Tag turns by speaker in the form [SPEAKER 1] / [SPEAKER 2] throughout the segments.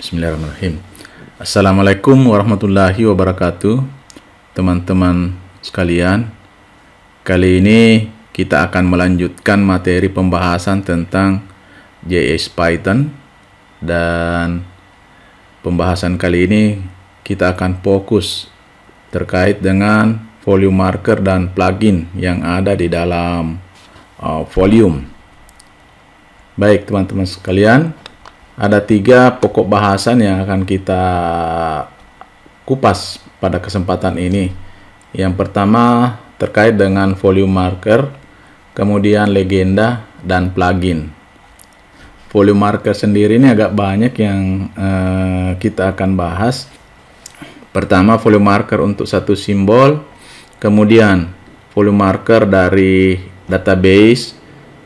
[SPEAKER 1] Bismillahirrahmanirrahim. Assalamualaikum warahmatullahi wabarakatuh, teman-teman sekalian. Kali ini kita akan melanjutkan materi pembahasan tentang JS Python, dan pembahasan kali ini kita akan fokus terkait dengan volume marker dan plugin yang ada di dalam volume. Baik teman-teman sekalian, ada 3 pokok bahasan yang akan kita kupas pada kesempatan ini. Yang pertama terkait dengan volume marker, kemudian legenda, dan plugin. Volume marker sendiri ini agak banyak yang kita akan bahas. Pertama, volume marker untuk satu simbol, kemudian volume marker dari database,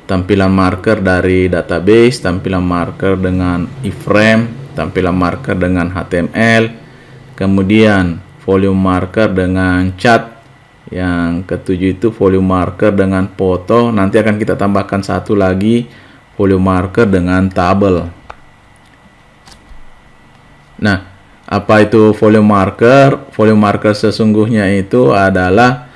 [SPEAKER 1] tampilan marker dari database, tampilan marker dengan iframe, tampilan marker dengan HTML, kemudian volume marker dengan chart, yang ketujuh itu volume marker dengan foto. Nanti akan kita tambahkan satu lagi, volume marker dengan tabel. Nah, apa itu volume marker? Volume marker sesungguhnya itu adalah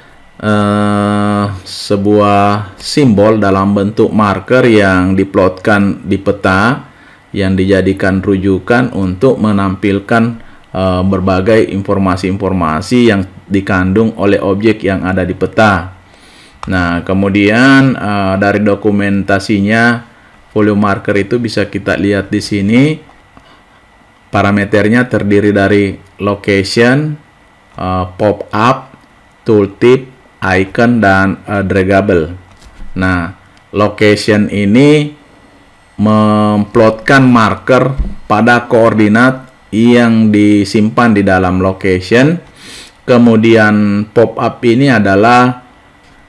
[SPEAKER 1] sebuah simbol dalam bentuk marker yang diplotkan di peta, yang dijadikan rujukan untuk menampilkan berbagai informasi-informasi yang dikandung oleh objek yang ada di peta. Nah, kemudian dari dokumentasinya volume marker itu bisa kita lihat di sini. Parameternya terdiri dari location, pop up, tooltip, icon, dan draggable. Nah, location ini memplotkan marker pada koordinat yang disimpan di dalam location. Kemudian pop up ini adalah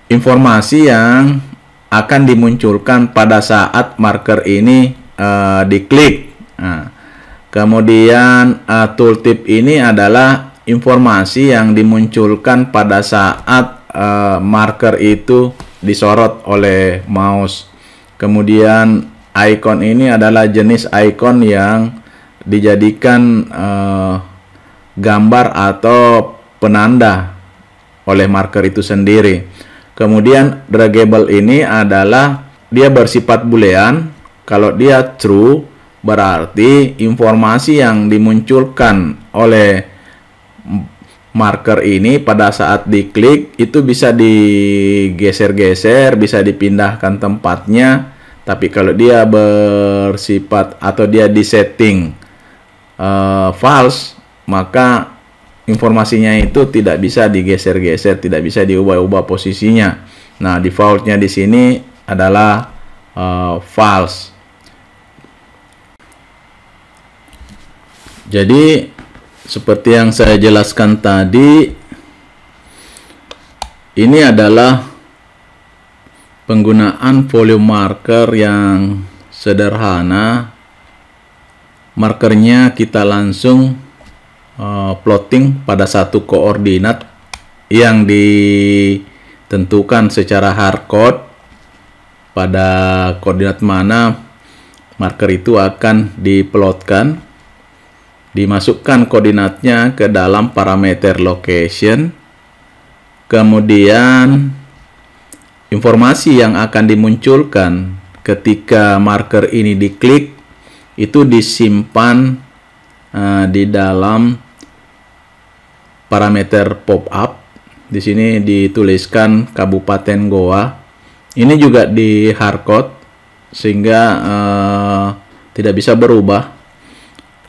[SPEAKER 1] informasi yang akan dimunculkan pada saat marker ini diklik. Nah, kemudian tooltip ini adalah informasi yang dimunculkan pada saat marker itu disorot oleh mouse. Kemudian icon ini adalah jenis icon yang dijadikan gambar atau penanda oleh marker itu sendiri. Kemudian draggable ini adalah dia bersifat boolean. Kalau dia true, berarti informasi yang dimunculkan oleh marker ini pada saat diklik itu bisa digeser-geser, bisa dipindahkan tempatnya. Tapi kalau dia bersifat atau dia disetting false, maka informasinya itu tidak bisa digeser-geser, tidak bisa diubah-ubah posisinya. Nah, defaultnya di sini adalah false. Jadi seperti yang saya jelaskan tadi, ini adalah penggunaan volume marker yang sederhana. Markernya kita langsung plotting pada satu koordinat yang ditentukan secara hardcode. Pada koordinat mana marker itu akan diplotkan. Dimasukkan koordinatnya ke dalam parameter location. Kemudian informasi yang akan dimunculkan ketika marker ini diklik itu disimpan di dalam parameter pop up. Di sini dituliskan Kabupaten Goa. Ini juga di hardcode sehingga tidak bisa berubah.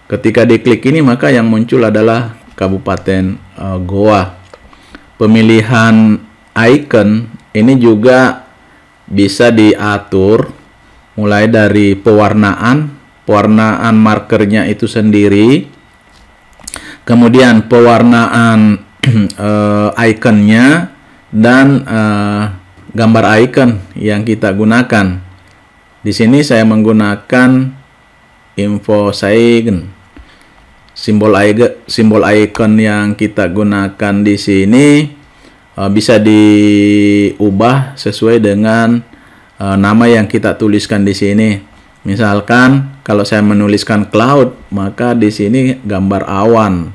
[SPEAKER 1] Ketika diklik ini maka yang muncul adalah Kabupaten Goa. Pemilihan icon ini juga bisa diatur mulai dari pewarnaan markernya itu sendiri, kemudian pewarnaan iconnya, dan gambar icon yang kita gunakan. Di sini saya menggunakan info sign. Simbol icon yang kita gunakan di sini bisa diubah sesuai dengan nama yang kita tuliskan di sini. Misalkan kalau saya menuliskan cloud, maka di sini gambar awan.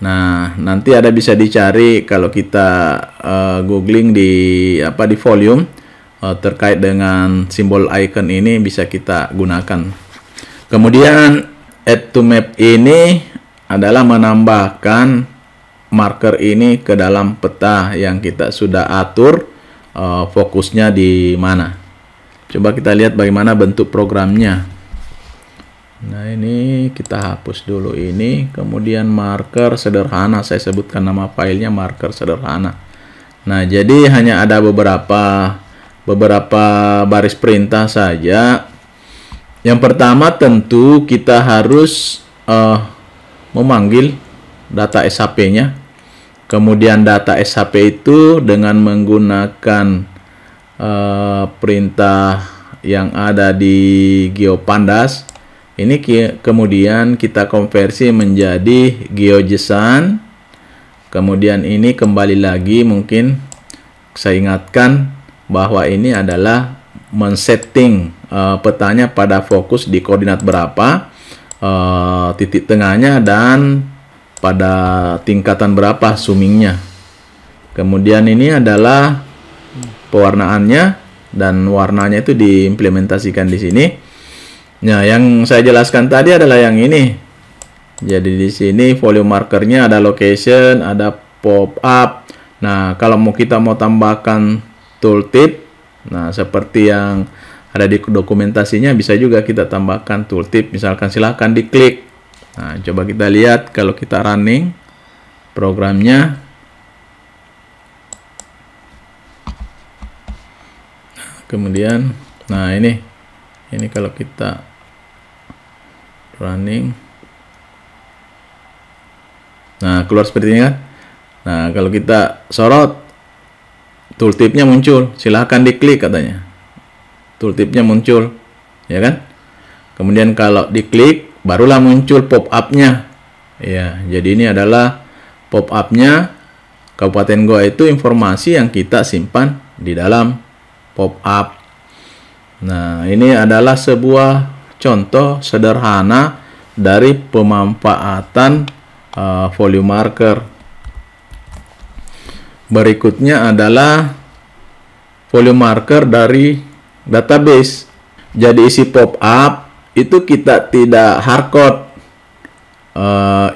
[SPEAKER 1] Nah, nanti ada bisa dicari kalau kita googling di di volume terkait dengan simbol icon ini bisa kita gunakan. Kemudian add to map ini adalah menambahkan marker ini ke dalam peta yang kita sudah atur fokusnya di mana. Coba kita lihat bagaimana bentuk programnya. Nah, ini kita hapus dulu ini, kemudian marker sederhana, saya sebutkan nama filenya marker sederhana. Nah, jadi hanya ada beberapa baris perintah saja. Yang pertama tentu kita harus memanggil data SHP-nya. Kemudian data SHP itu dengan menggunakan perintah yang ada di GeoPandas. Ini kemudian kita konversi menjadi GeoJSON. Kemudian ini kembali lagi, mungkin saya ingatkan bahwa ini adalah men-setting petanya pada fokus di koordinat berapa, titik tengahnya, dan pada tingkatan berapa zoomingnya. Kemudian ini adalah pewarnaannya, dan warnanya itu diimplementasikan di sini. Nah, yang saya jelaskan tadi adalah yang ini. Jadi di sini volume markernya ada location, ada pop up. Nah, kalau kita mau tambahkan tooltip, nah seperti yang ada di dokumentasinya, bisa juga kita tambahkan tooltip. Misalkan silahkan diklik. Nah, coba kita lihat kalau kita running programnya. Kemudian, nah ini kalau kita running, nah keluar seperti ini kan. Nah, kalau kita sorot, tooltipnya muncul, silahkan diklik katanya. Tooltipnya muncul, ya kan? Kemudian kalau diklik, barulah muncul pop-up-nya. Ya, jadi ini adalah pop-up-nya Kabupaten Goa, itu informasi yang kita simpan di dalam pop-up. Nah, ini adalah sebuah contoh sederhana dari pemanfaatan volume marker. Berikutnya adalah volume marker dari database. Jadi isi pop-up itu kita tidak hardcode,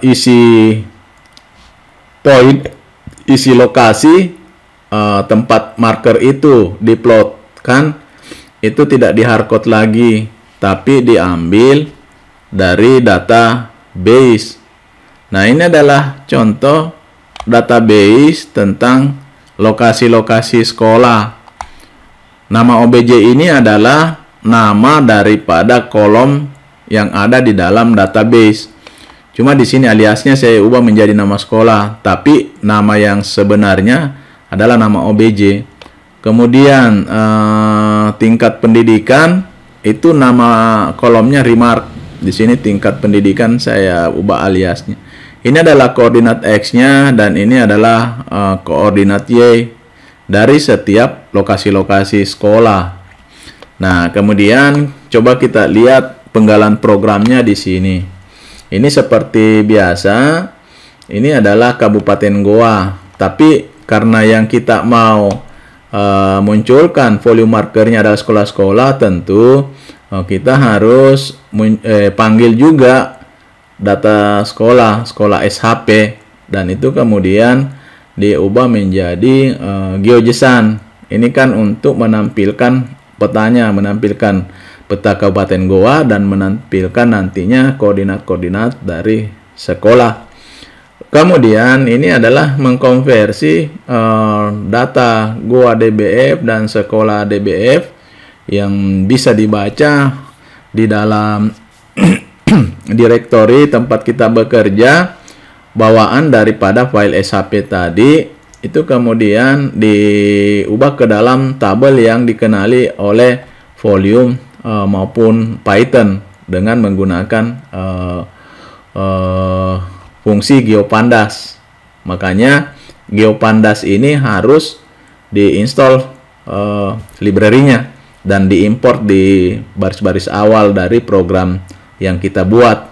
[SPEAKER 1] isi point, isi lokasi tempat marker itu diplotkan, itu tidak di hardcode lagi, tapi diambil dari database. Nah, ini adalah contoh database tentang lokasi-lokasi sekolah. Nama OBJ ini adalah nama daripada kolom yang ada di dalam database. Cuma di sini aliasnya saya ubah menjadi nama sekolah, tapi nama yang sebenarnya adalah nama OBJ. Kemudian tingkat pendidikan itu nama kolomnya remark. Di sini tingkat pendidikan saya ubah aliasnya. Ini adalah koordinat X-nya dan ini adalah koordinat Y dari setiap lokasi-lokasi sekolah. Nah, kemudian coba kita lihat penggalan programnya di sini. Ini seperti biasa, ini adalah Kabupaten Goa. Tapi karena yang kita mau munculkan volume markernya adalah sekolah-sekolah, tentu kita harus panggil juga data sekolah SHP, dan itu kemudian diubah menjadi GeoJSON. Ini kan untuk menampilkan petanya, menampilkan peta Kabupaten Goa dan menampilkan nantinya koordinat-koordinat dari sekolah. Kemudian ini adalah mengkonversi data Goa DBF dan sekolah DBF yang bisa dibaca di dalam direktori tempat kita bekerja, bawaan daripada file SHP tadi, itu kemudian diubah ke dalam tabel yang dikenali oleh volume maupun Python dengan menggunakan fungsi GeoPandas. Makanya GeoPandas ini harus diinstal library-nya. dan diimport di baris-baris awal dari program yang kita buat.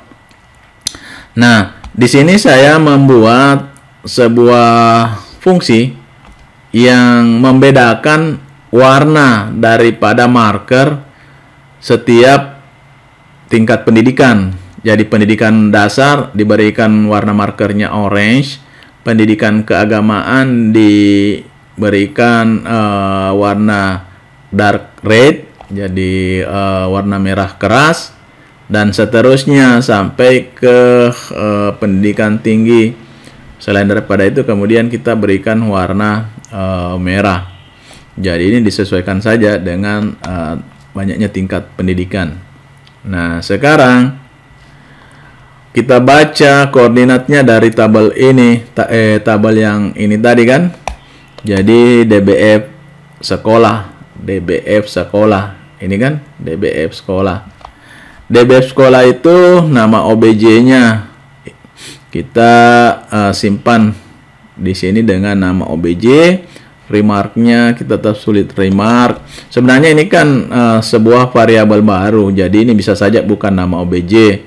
[SPEAKER 1] Nah, di sini saya membuat sebuah fungsi yang membedakan warna daripada marker setiap tingkat pendidikan. Jadi pendidikan dasar diberikan warna markernya orange, pendidikan keagamaan diberikan warna dark red, jadi warna merah keras, dan seterusnya sampai ke pendidikan tinggi. Selain daripada itu kemudian kita berikan warna merah. Jadi ini disesuaikan saja dengan banyaknya tingkat pendidikan. Nah, sekarang kita baca koordinatnya dari tabel ini, tabel yang ini tadi kan. Jadi DBF sekolah, ini kan DBF sekolah. DBF sekolah itu nama OBJ-nya kita simpan di sini dengan nama OBJ. Remarknya kita tetap sulit remark. Sebenarnya ini kan sebuah variabel baru, jadi ini bisa saja bukan nama OBJ,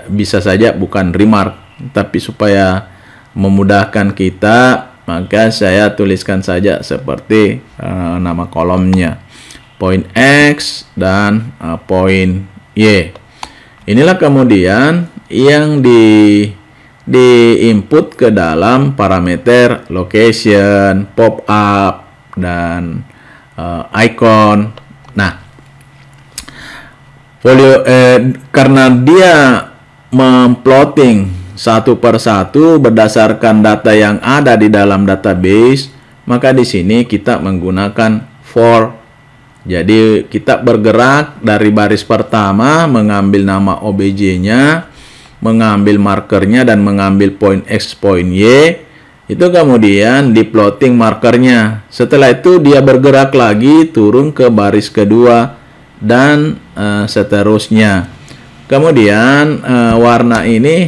[SPEAKER 1] bisa saja bukan remark, tapi supaya memudahkan kita, maka saya tuliskan saja seperti nama kolomnya, point X dan point Y. Inilah kemudian yang diinput ke dalam parameter location, pop up, dan icon. Nah, karena dia memplotting satu persatu berdasarkan data yang ada di dalam database, maka di sini kita menggunakan for. Jadi kita bergerak dari baris pertama, mengambil nama OBJ-nya, mengambil markernya dan mengambil point X, point Y, itu kemudian di plotting markernya. Setelah itu dia bergerak lagi turun ke baris kedua dan seterusnya. Kemudian warna ini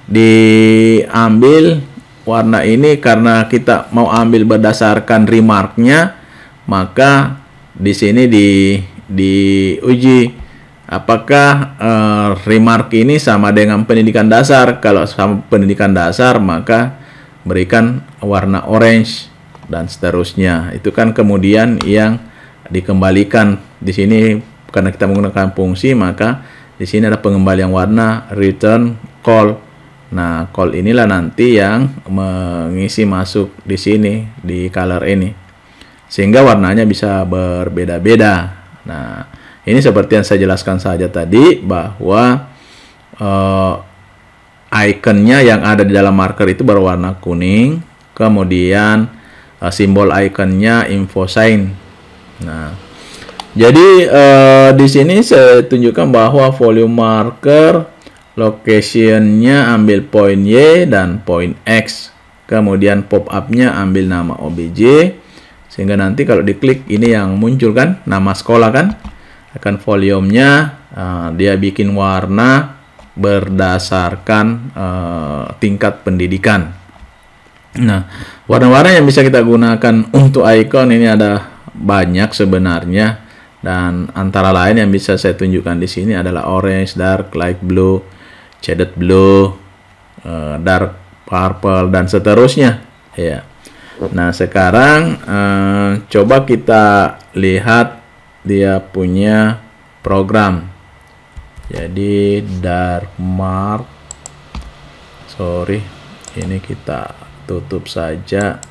[SPEAKER 1] diambil, warna ini karena kita mau ambil berdasarkan remarknya, maka di sini diuji apakah remark ini sama dengan pendidikan dasar. Kalau sama pendidikan dasar, maka berikan warna orange dan seterusnya. Itu kan kemudian yang dikembalikan di sini karena kita menggunakan fungsi, maka di sini ada pengembalian warna return call. Nah, call inilah nanti yang mengisi masuk di sini di color ini, sehingga warnanya bisa berbeda-beda. Nah, ini seperti yang saya jelaskan saja tadi, bahwa ikonnya yang ada di dalam marker itu berwarna kuning, kemudian simbol ikonnya info sign. Nah, jadi di sini saya tunjukkan bahwa volume marker location-nya ambil point Y dan point X, kemudian pop up-nya ambil nama OBJ, sehingga nanti kalau diklik ini yang muncul kan nama sekolah kan. Akan volumenya dia bikin warna berdasarkan tingkat pendidikan. Nah, warna-warna yang bisa kita gunakan untuk icon ini ada banyak sebenarnya, dan antara lain yang bisa saya tunjukkan di sini adalah orange, dark, light blue, shaded blue, dark purple, dan seterusnya ya. Nah, sekarang coba kita lihat dia punya program. Jadi dark mark, sorry, ini kita tutup saja.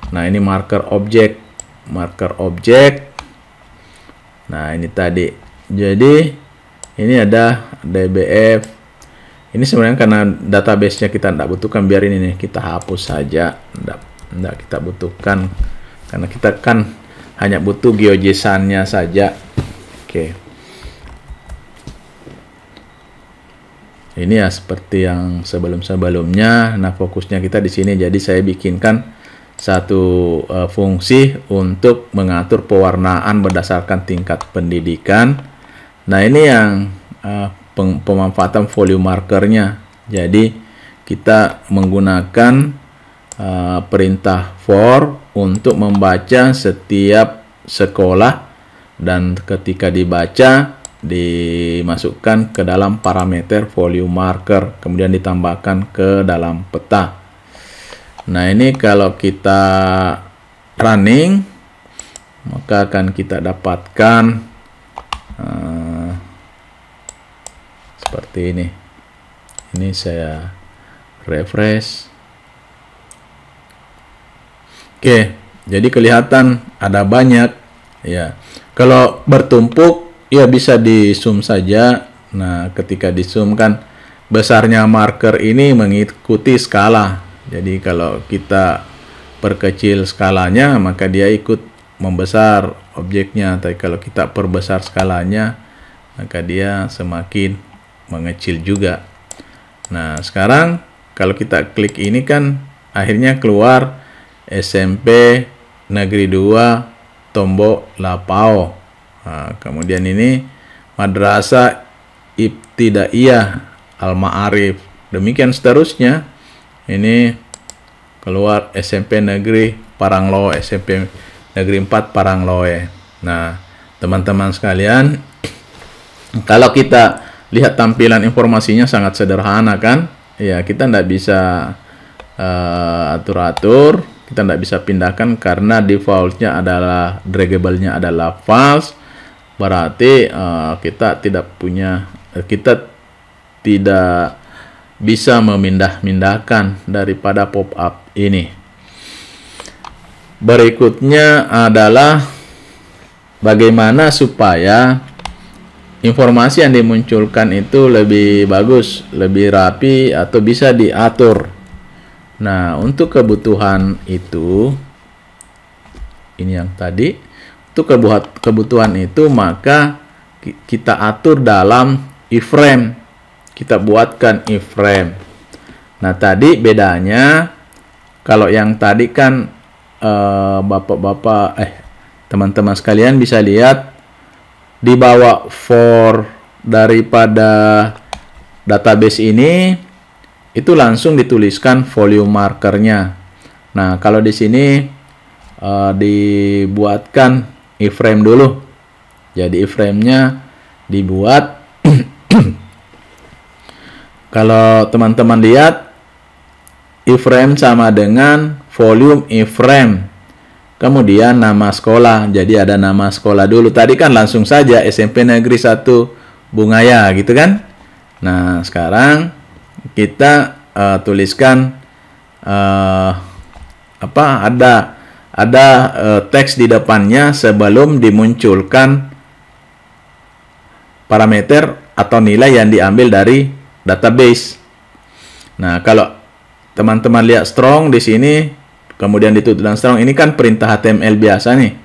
[SPEAKER 1] Nah, ini marker object. Nah, ini tadi. Jadi ini ada DBF. Ini sebenarnya karena database-nya kita tidak butuhkan, biar ini nih kita hapus saja. Tidak kita butuhkan karena kita kan hanya butuh GeoJSON-nya saja. Oke. Ini ya seperti yang sebelum-sebelumnya. Nah, fokusnya kita di sini. Jadi saya bikinkan satu fungsi untuk mengatur pewarnaan berdasarkan tingkat pendidikan. Nah, ini yang pemanfaatan volume markernya. Jadi kita menggunakan perintah for untuk membaca setiap sekolah dan ketika dibaca dimasukkan ke dalam parameter volume marker, kemudian ditambahkan ke dalam peta. Nah, ini kalau kita running, maka akan kita dapatkan seperti ini. Ini saya refresh. Oke, jadi kelihatan ada banyak ya. Kalau bertumpuk ya bisa di zoom saja. Nah, ketika di zoom kan besarnya marker ini mengikuti skala. Jadi kalau kita perkecil skalanya, maka dia ikut membesar objeknya. Tapi kalau kita perbesar skalanya, maka dia semakin mengecil juga. Nah, sekarang kalau kita klik ini kan akhirnya keluar SMP Negeri 2 Tombok Lapao. Nah, kemudian ini Madrasah Ibtidaiyah Al-Ma'arif. Demikian seterusnya. Ini keluar SMP Negeri Parangloe, SMP Negeri 4 Parangloe. Nah, teman-teman sekalian, kalau kita lihat tampilan informasinya sangat sederhana kan? Ya, kita tidak bisa atur-atur, kita tidak bisa pindahkan karena defaultnya adalah draggable-nya adalah false. Berarti kita tidak bisa memindah-mindahkan daripada pop-up ini. Berikutnya adalah bagaimana supaya informasi yang dimunculkan itu lebih bagus, lebih rapi, atau bisa diatur. Nah, untuk kebutuhan itu, ini yang tadi, untuk kebutuhan itu maka kita atur dalam iframe. Kita buatkan iframe. Nah, tadi bedanya, kalau yang tadi kan teman-teman sekalian bisa lihat di bawah for daripada database ini itu langsung dituliskan volume markernya. Nah, kalau di sini dibuatkan iframe dulu. Jadi iframe-nya dibuat. Kalau teman-teman lihat, iframe sama dengan volume iframe. Kemudian nama sekolah. Jadi ada nama sekolah dulu. Tadi kan langsung saja SMP Negeri 1 Bungaya gitu kan. Nah, sekarang kita tuliskan ada teks di depannya sebelum dimunculkan parameter atau nilai yang diambil dari database. Nah, kalau teman-teman lihat strong di sini, kemudian ditutup dengan strong, ini kan perintah HTML biasa nih.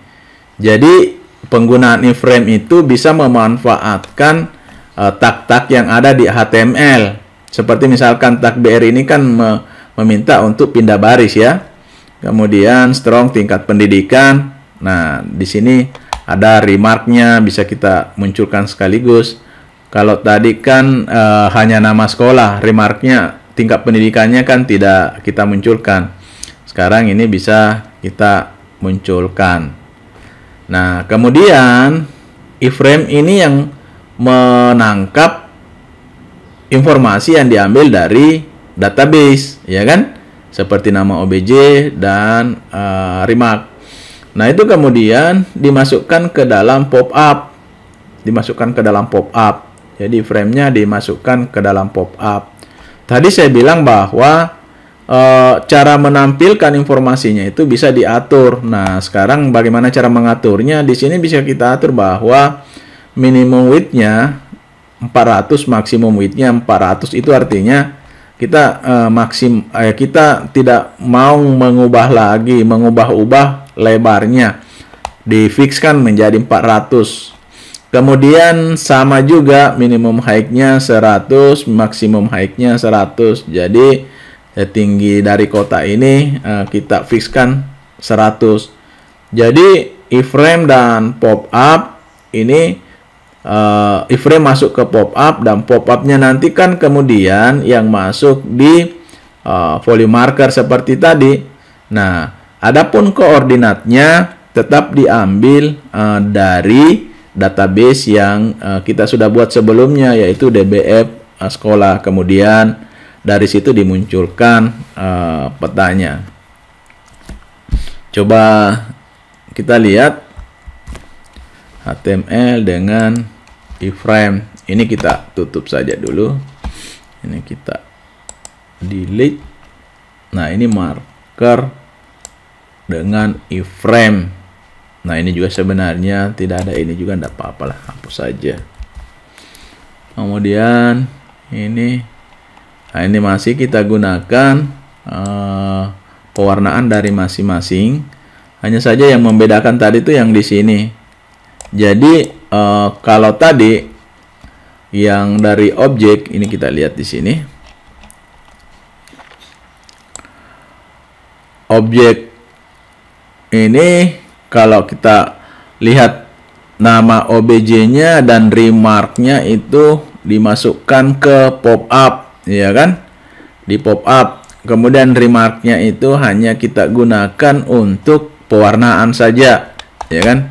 [SPEAKER 1] Jadi penggunaan iframe itu bisa memanfaatkan tag-tag yang ada di HTML. Seperti misalkan tag BR ini kan meminta untuk pindah baris ya. Kemudian strong tingkat pendidikan. Nah, di sini ada remarknya, bisa kita munculkan sekaligus. Kalau tadi kan hanya nama sekolah, remarknya, tingkat pendidikannya kan tidak kita munculkan. Sekarang ini bisa kita munculkan. Nah, kemudian iframe ini yang menangkap informasi yang diambil dari database, ya kan? Seperti nama OBJ dan remark. Nah, itu kemudian dimasukkan ke dalam pop-up. Jadi frame-nya dimasukkan ke dalam pop-up. Tadi saya bilang bahwa cara menampilkan informasinya itu bisa diatur. Nah, sekarang bagaimana cara mengaturnya? Di sini bisa kita atur bahwa minimum width-nya 400, maksimum width-nya 400. Itu artinya kita kita tidak mau mengubah-ubah lebarnya, difikskan menjadi 400. Kemudian sama juga minimum height-nya 100, maksimum height-nya 100. Jadi tinggi dari kotak ini kita fikskan 100. Jadi iframe dan pop-up ini iframe masuk ke pop-up, dan pop-up-nya nanti kan kemudian yang masuk di volume marker seperti tadi. Nah, adapun koordinatnya tetap diambil dari database yang kita sudah buat sebelumnya, yaitu DBF sekolah. Kemudian dari situ dimunculkan petanya. Coba kita lihat HTML dengan iframe. Ini kita tutup saja dulu. Ini kita delete. Nah, ini marker dengan iframe. Nah, ini juga sebenarnya tidak ada, ini juga tidak apa-apa lah, hapus saja. Kemudian ini, nah ini masih kita gunakan pewarnaan dari masing-masing. Hanya saja yang membedakan tadi itu yang di sini. Jadi kalau tadi yang dari objek ini kita lihat di sini. Objek ini kalau kita lihat nama OBJ-nya dan remark-nya itu dimasukkan ke pop-up, ya kan? Di pop-up. Kemudian remark-nya itu hanya kita gunakan untuk pewarnaan saja, ya kan?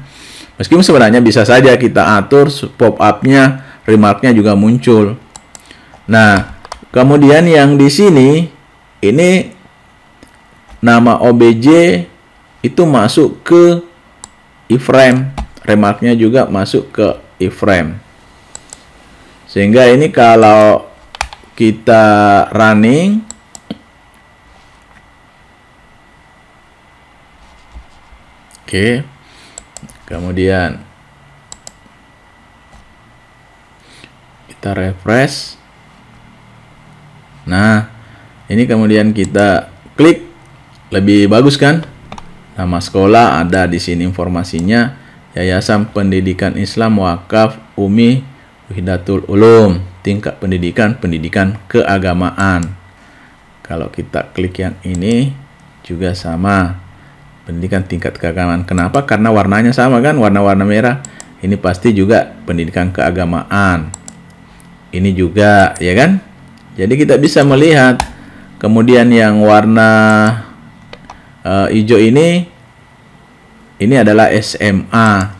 [SPEAKER 1] Meskipun sebenarnya bisa saja kita atur pop-up-nya, remark-nya juga muncul. Nah, kemudian yang di sini ini nama OBJ itu masuk ke iframe, remark-nya juga masuk ke iframe. Sehingga ini kalau kita running, oke, kemudian kita refresh. Nah, ini kemudian kita klik, lebih bagus kan? Nama sekolah ada di sini informasinya, Yayasan Pendidikan Islam Wakaf Umi Wahdatul Ulum, tingkat pendidikan keagamaan. Kalau kita klik yang ini juga sama, pendidikan tingkat keagamaan. Kenapa? Karena warnanya sama kan, warna-warna merah. Ini pasti juga pendidikan keagamaan. Ini juga, ya kan? Jadi kita bisa melihat. Kemudian yang warna hijau ini adalah SMA.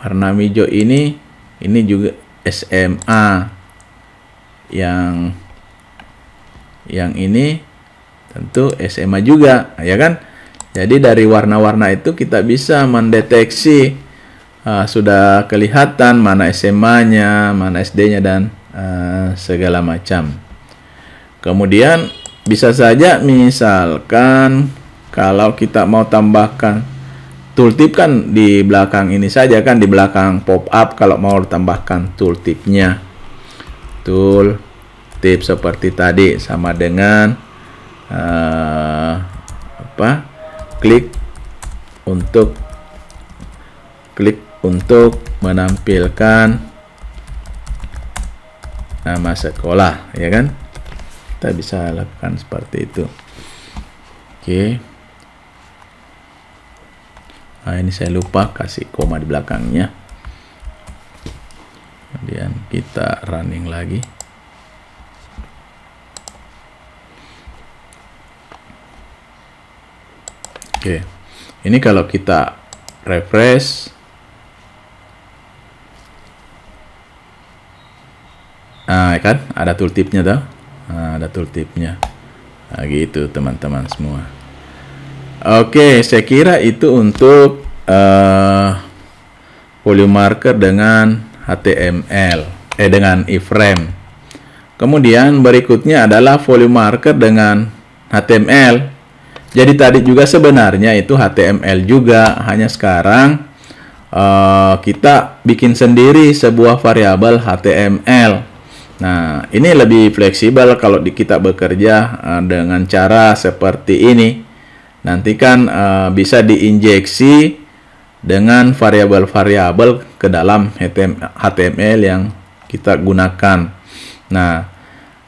[SPEAKER 1] Warna hijau ini juga SMA. Yang ini tentu SMA juga, ya kan? Jadi dari warna-warna itu kita bisa mendeteksi, sudah kelihatan mana SMA-nya, mana SD-nya, dan segala macam. Kemudian bisa saja misalkan kalau kita mau tambahkan tooltip kan di belakang ini saja kan, di belakang pop-up. Kalau mau tambahkan tooltipnya, tooltip seperti tadi sama dengan klik untuk menampilkan nama sekolah, ya kan? Kita bisa lakukan seperti itu. Oke. Nah, ini saya lupa kasih koma di belakangnya. Kemudian kita running lagi. Oke. Ini kalau kita refresh, nah kan ada tooltipnya tuh. Nah, ada tooltipnya. Nah, gitu teman-teman semua. Oke, saya kira itu untuk volume marker dengan HTML, dengan iframe. Kemudian berikutnya adalah volume marker dengan HTML. Jadi tadi juga sebenarnya itu HTML juga, hanya sekarang kita bikin sendiri sebuah variabel HTML. Nah, ini lebih fleksibel kalau kita bekerja dengan cara seperti ini. Nanti kan bisa diinjeksi dengan variabel-variabel ke dalam HTML yang kita gunakan. Nah,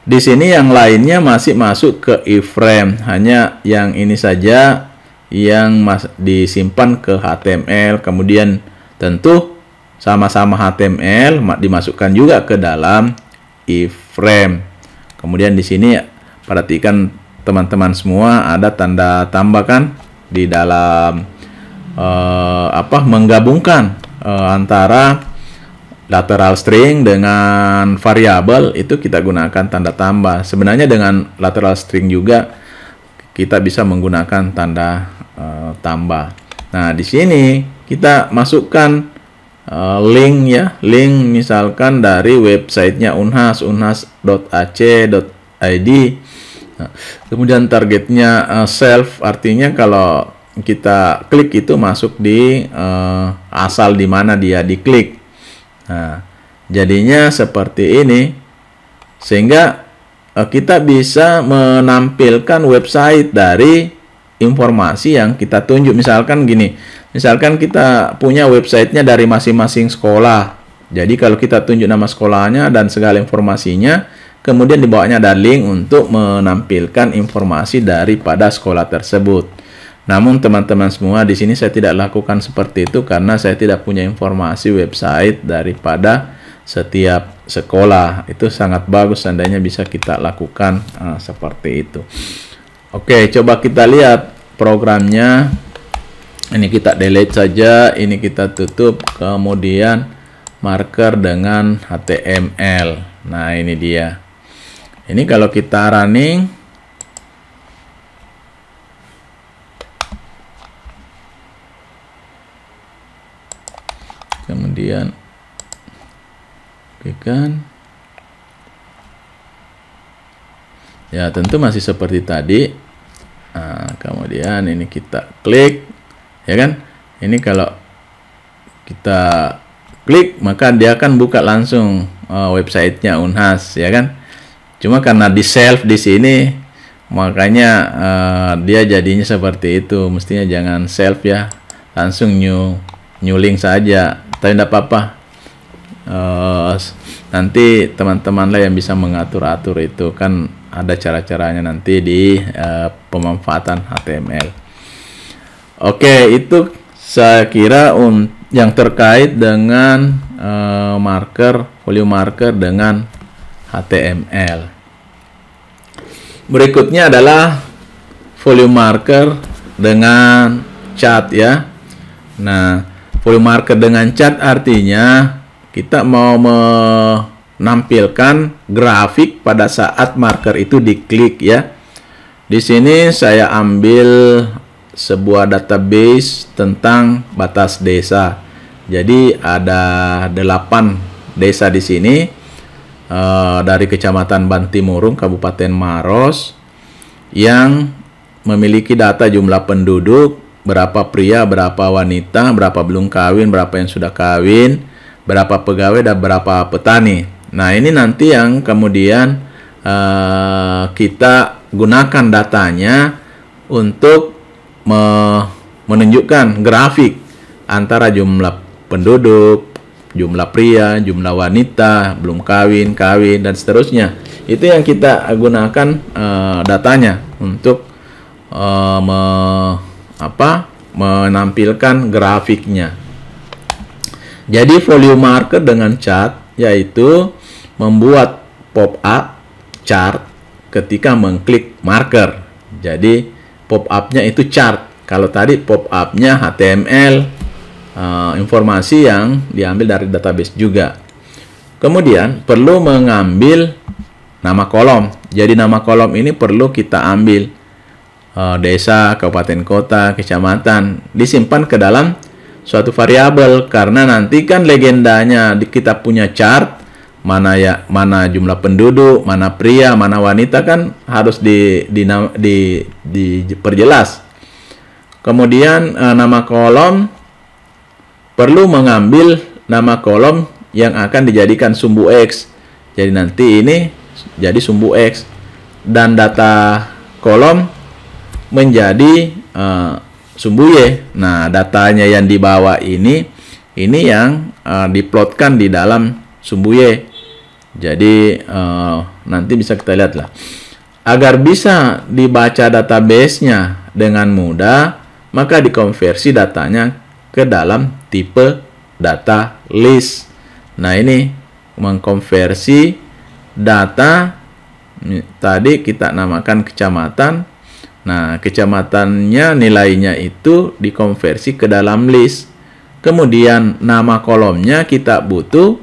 [SPEAKER 1] di sini yang lainnya masih masuk ke iframe, hanya yang ini saja yang disimpan ke HTML. Kemudian tentu sama-sama HTML dimasukkan juga ke dalam iframe. Kemudian di sini perhatikan teman-teman semua, ada tanda tambah kan di dalam menggabungkan antara lateral string dengan variabel, itu kita gunakan tanda tambah. Sebenarnya dengan lateral string juga kita bisa menggunakan tanda tambah. Nah, di sini kita masukkan link ya, link misalkan dari websitenya Unhas, unhas.ac.id. Nah, kemudian targetnya self, artinya kalau kita klik itu masuk di asal di mana dia diklik. Nah, jadinya seperti ini, sehingga kita bisa menampilkan website dari informasi yang kita tunjuk. Misalkan gini, misalkan kita punya websitenya dari masing-masing sekolah. Jadi kalau kita tunjuk nama sekolahnya dan segala informasinya, kemudian di bawahnya ada link untuk menampilkan informasi daripada sekolah tersebut. Namun teman-teman semua, di sini saya tidak lakukan seperti itu karena saya tidak punya informasi website daripada setiap sekolah. Itu sangat bagus seandainya bisa kita lakukan seperti itu. Oke, coba kita lihat programnya. Ini kita delete saja, ini kita tutup, kemudian marker dengan HTML. Nah, ini dia. Ini kalau kita running, kemudian klikkan, ya tentu masih seperti tadi. Nah, kemudian ini kita klik, ya kan? Ini kalau kita klik maka dia akan buka langsung websitenya Unhas, ya kan? Cuma karena di save di sini, makanya dia jadinya seperti itu. Mestinya jangan save ya, langsung new link saja. Tapi tidak apa-apa. Nanti teman-teman lah yang bisa mengatur-atur itu, kan ada cara-caranya nanti di pemanfaatan HTML. Oke, itu saya kira yang terkait dengan volume marker dengan HTML. Berikutnya adalah volume marker dengan chart ya. Nah, volume marker dengan chart artinya kita mau menampilkan grafik pada saat marker itu diklik ya. Di sini saya ambil sebuah database tentang batas desa. Jadi ada 8 desa di sini dari Kecamatan Bantimurung, Kabupaten Maros, yang memiliki data jumlah penduduk, berapa pria, berapa wanita, berapa belum kawin, berapa yang sudah kawin, berapa pegawai, dan berapa petani. Nah, ini nanti yang kemudian kita gunakan datanya untuk menunjukkan grafik antara jumlah penduduk, jumlah pria, jumlah wanita, belum kawin, dan seterusnya. Itu yang kita gunakan datanya untuk menampilkan grafiknya. Jadi volume marker dengan chart yaitu membuat pop-up chart ketika mengklik marker. Jadi pop-up-nya itu chart. Kalau tadi pop-up-nya HTML, informasi yang diambil dari database juga. Kemudian perlu mengambil nama kolom. Jadi nama kolom ini perlu kita ambil desa, kabupaten, kota, kecamatan, disimpan ke dalam suatu variabel, karena nanti kan legendanya kita punya chart, mana jumlah penduduk, mana pria, mana wanita, kan harus diperjelas. Kemudian nama kolom perlu mengambil nama kolom yang akan dijadikan sumbu X. Jadi nanti ini jadi sumbu X, dan data kolom menjadi sumbu Y. Nah, datanya yang di bawah ini yang diplotkan di dalam sumbu Y. Jadi nanti bisa kita lihat lah. Agar bisa dibaca database-nya dengan mudah, maka dikonversi datanya ke dalam tipe data list. Nah, ini mengkonversi data, tadi kita namakan kecamatan, Nah, kecamatannya nilainya itu dikonversi ke dalam list. Kemudian nama kolomnya kita butuh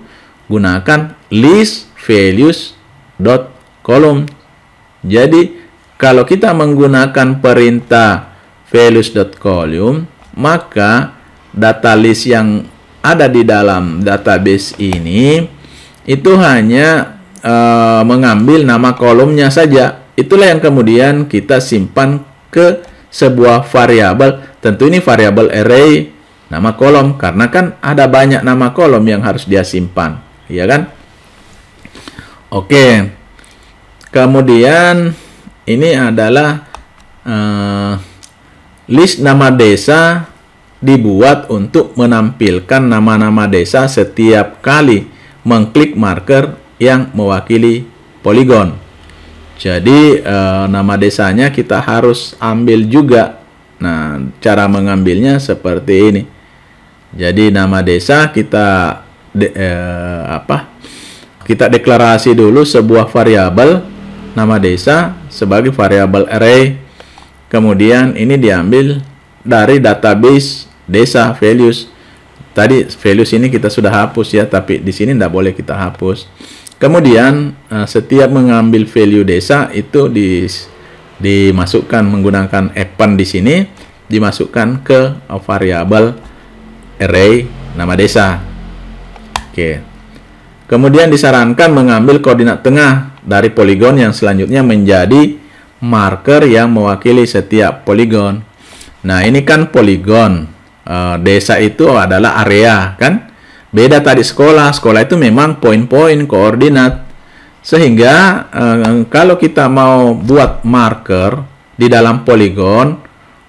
[SPEAKER 1] gunakan list values dot column. Jadi kalau kita menggunakan perintah values dot column, maka data list yang ada di dalam database ini itu hanya mengambil nama kolomnya saja. Itulah yang kemudian kita simpan ke sebuah variabel. Tentu ini variabel array nama kolom, karena kan ada banyak nama kolom yang harus dia simpan, ya kan? Oke. Kemudian ini adalah list nama desa dibuat untuk menampilkan nama-nama desa setiap kali mengklik marker yang mewakili poligon. Jadi nama desanya kita harus ambil juga. Nah, cara mengambilnya seperti ini. Jadi nama desa kita kita deklarasi dulu sebuah variabel nama desa sebagai variabel array. Kemudian ini diambil dari database desa values. Tadi values ini kita sudah hapus ya, tapi di sini tidak boleh kita hapus. Kemudian setiap mengambil value desa itu dimasukkan menggunakan append di sini, dimasukkan ke variabel array nama desa. Oke. Kemudian disarankan mengambil koordinat tengah dari poligon yang selanjutnya menjadi marker yang mewakili setiap poligon. Nah, ini kan poligon. Desa itu adalah area, kan? Beda tadi sekolah itu memang poin-poin koordinat. Sehingga kalau kita mau buat marker di dalam poligon,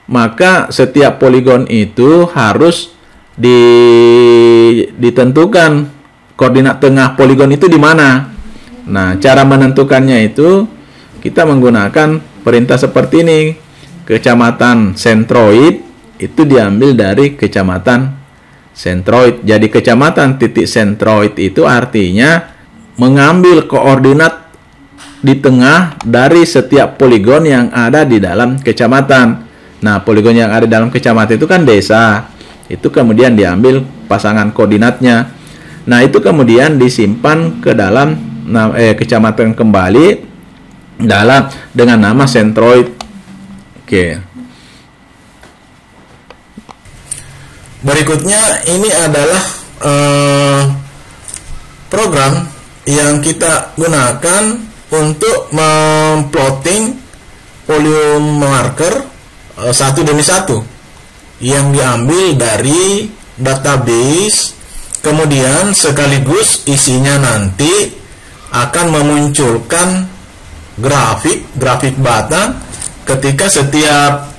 [SPEAKER 1] maka setiap poligon itu harus ditentukan koordinat tengah poligon itu di mana. Nah, cara menentukannya itu kita menggunakan perintah seperti ini. Kecamatan sentroid itu diambil dari kecamatan sentroid. Jadi kecamatan titik sentroid itu artinya mengambil koordinat di tengah dari setiap poligon yang ada di dalam kecamatan. Nah, poligon yang ada di dalam kecamatan itu kan desa. Itu kemudian diambil pasangan koordinatnya. Nah, itu kemudian disimpan ke dalam kecamatan kembali dengan nama sentroid. Oke. Berikutnya ini adalah program yang kita gunakan untuk memplotting volume marker satu demi satu yang diambil dari database, kemudian sekaligus isinya nanti akan memunculkan grafik bata ketika setiap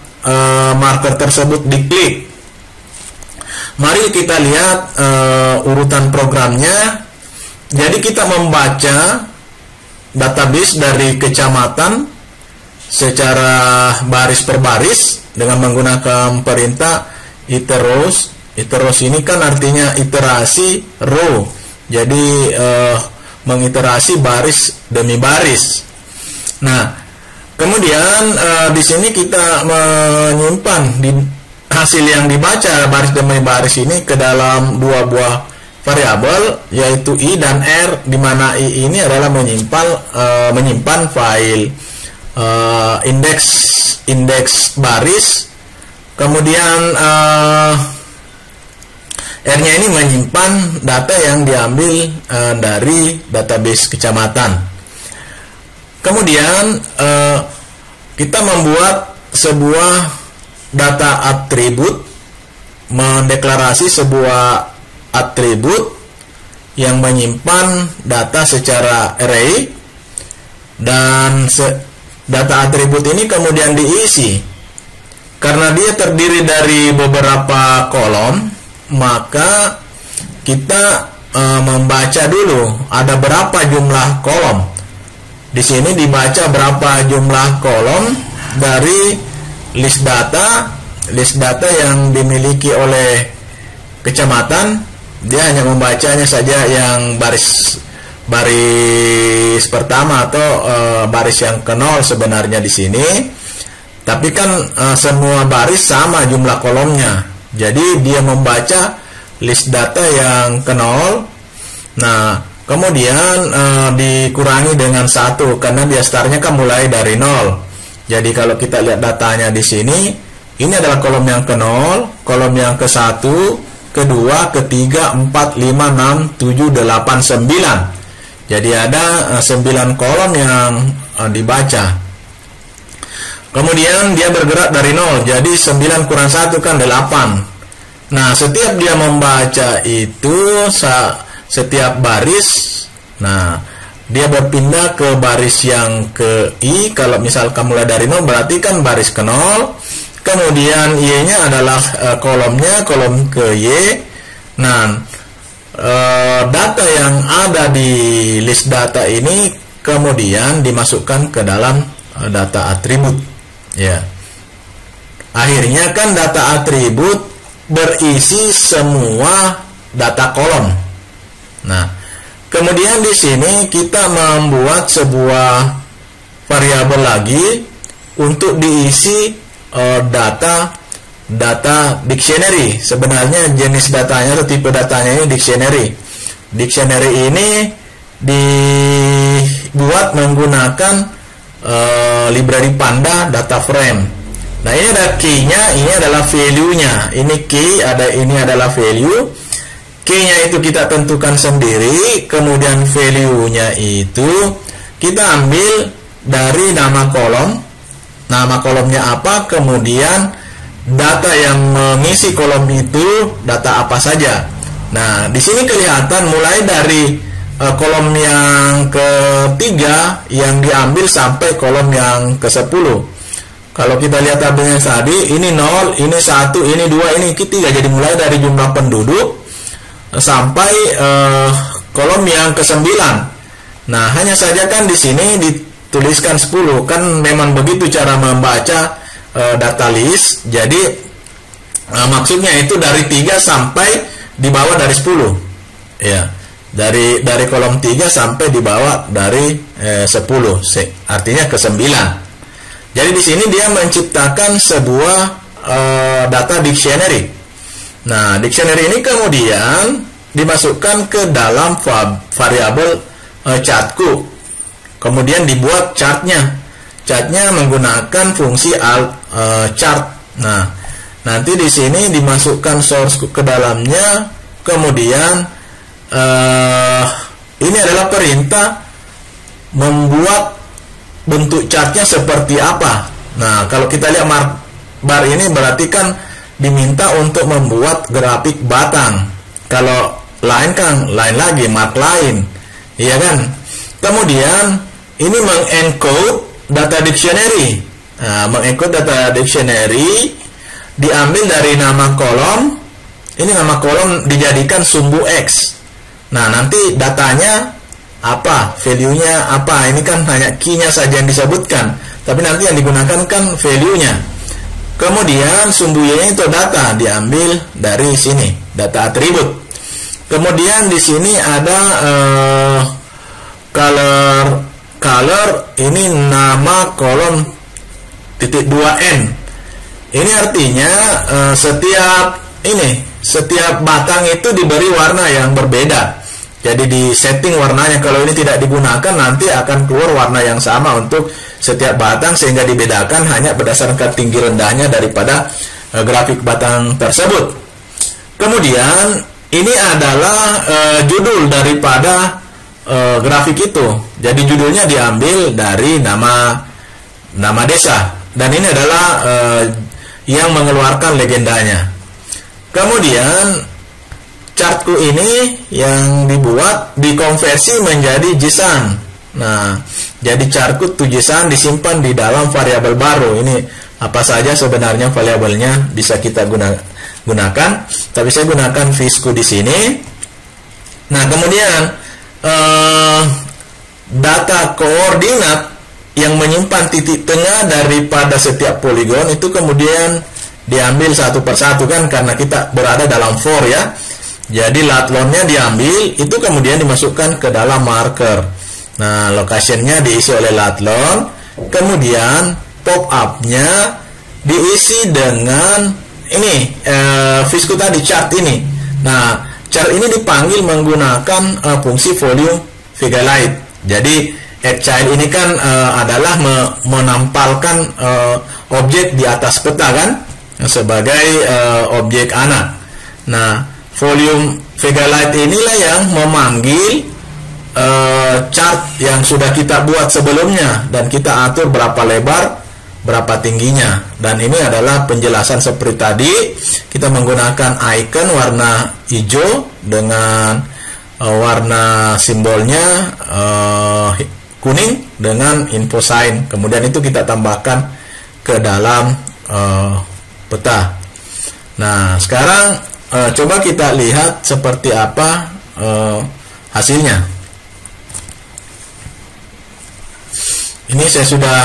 [SPEAKER 1] marker tersebut diklik. Mari kita lihat urutan programnya. Jadi kita membaca database dari kecamatan secara baris per baris dengan menggunakan perintah iteros. Iteros ini kan artinya iterasi row. Jadi mengiterasi baris demi baris. Nah, kemudian di sini kita menyimpan hasil yang dibaca baris demi baris ini ke dalam dua buah variabel, yaitu i dan r, di mana i ini adalah menyimpan file indeks baris, kemudian r-nya ini menyimpan data yang diambil dari database kecamatan. Kemudian kita membuat sebuah data atribut, mendeklarasi sebuah atribut yang menyimpan data secara array, dan data atribut ini kemudian diisi. Karena dia terdiri dari beberapa kolom, maka kita membaca dulu ada berapa jumlah kolom. Di sini dibaca berapa jumlah kolom dari list data yang dimiliki oleh kecamatan. Dia hanya membacanya saja yang baris pertama atau baris yang ke 0 sebenarnya di sini.
[SPEAKER 2] Tapi kan semua baris sama jumlah kolomnya. Jadi dia membaca list data yang ke 0. Nah, kemudian dikurangi dengan 1 karena dia startnya kan mulai dari 0. Jadi kalau kita lihat datanya di sini, ini adalah kolom yang ke 0, kolom yang ke 1, kedua, ketiga, 4, 5, 6, 7, 8, 9. Jadi ada 9 kolom yang dibaca. Kemudian dia bergerak dari 0, jadi 9 kurang 1 kan 8. Nah, setiap dia membaca itu setiap baris, nah dia berpindah ke baris yang ke I. Kalau misalkan mulai dari 0 berarti kan baris ke 0. Kemudian Y-nya adalah kolom ke Y. Nah, data yang ada di list data ini kemudian dimasukkan ke dalam data atribut. Ya. Akhirnya kan data atribut berisi semua data kolom. Nah, kemudian di sini kita membuat sebuah variabel lagi untuk diisi data dictionary. Sebenarnya jenis datanya atau tipe datanya ini dictionary. Dictionary ini dibuat menggunakan library Panda data frame. Nah, ini ada key-nya, ini adalah value-nya. Ini key, ini adalah value. Key-nya itu kita tentukan sendiri, kemudian value-nya itu kita ambil dari nama kolom. Nama kolomnya apa, kemudian data yang mengisi kolom itu data apa saja. Nah, di sini kelihatan mulai dari kolom yang ketiga yang diambil sampai kolom yang ke-10. Kalau kita lihat tabelnya tadi, ini 0, ini 1, ini 2, ini 3. Jadi mulai dari jumlah penduduk sampai kolom yang ke-9. Nah, hanya saja kan di sini dituliskan 10. Kan memang begitu cara membaca data list. Jadi maksudnya itu dari 3 sampai di bawah dari 10. Ya. Dari kolom 3 sampai di bawah dari 10. Artinya ke 9. Jadi di sini dia menciptakan sebuah data dictionary. Nah, dictionary ini kemudian dimasukkan ke dalam variabel chartku. Kemudian dibuat chartnya. Chartnya menggunakan fungsi chart. Nah, nanti di sini dimasukkan source ke dalamnya. Kemudian ini adalah perintah membuat bentuk chartnya seperti apa. Nah, kalau kita lihat bar ini berarti kan diminta untuk membuat grafik batang. Kalau lain kan lain lagi, mark lain, iya kan. Kemudian ini mengencode data dictionary. Nah, mengencode data dictionary diambil dari nama kolom. Ini nama kolom dijadikan sumbu X. Nah, nanti datanya apa, value-nya apa, ini kan hanya key-nya saja yang disebutkan, tapi nanti yang digunakan kan value-nya. Kemudian sumbu Y-nya itu data, diambil dari sini, data atribut. Kemudian di sini ada color, ini nama kolom titik 2N. Ini artinya setiap batang itu diberi warna yang berbeda. Jadi di setting warnanya, kalau ini tidak digunakan nanti akan keluar warna yang sama untuk setiap batang, sehingga dibedakan hanya berdasarkan tinggi rendahnya daripada grafik batang tersebut. Kemudian ini adalah judul daripada grafik itu. Jadi judulnya diambil dari nama desa, dan ini adalah yang mengeluarkan legendanya. Kemudian chartku ini yang dibuat dikonversi menjadi JSON. Nah, jadi chartku to JSON disimpan di dalam variabel baru. Ini apa saja sebenarnya variabelnya bisa kita gunakan, tapi saya gunakan visku di sini. Nah, kemudian data koordinat yang menyimpan titik tengah daripada setiap poligon itu kemudian diambil satu persatu kan, karena kita berada dalam for ya. Jadi latlonnya diambil, itu kemudian dimasukkan ke dalam marker. Nah, locationnya diisi oleh latlon. Kemudian pop up-nya diisi dengan ini visco tadi, chart ini. Nah, chart ini dipanggil menggunakan fungsi volume Vega Lite. Jadi add child ini kan adalah menampalkan objek di atas peta kan, sebagai objek anak. Nah, volume Vega Lite inilah yang memanggil chart yang sudah kita buat sebelumnya, dan kita atur berapa lebar, berapa tingginya. Dan ini adalah penjelasan seperti tadi. Kita menggunakan icon warna hijau dengan warna simbolnya kuning dengan info sign. Kemudian itu kita tambahkan ke dalam peta. Nah, sekarang coba kita lihat seperti apa hasilnya. Ini saya sudah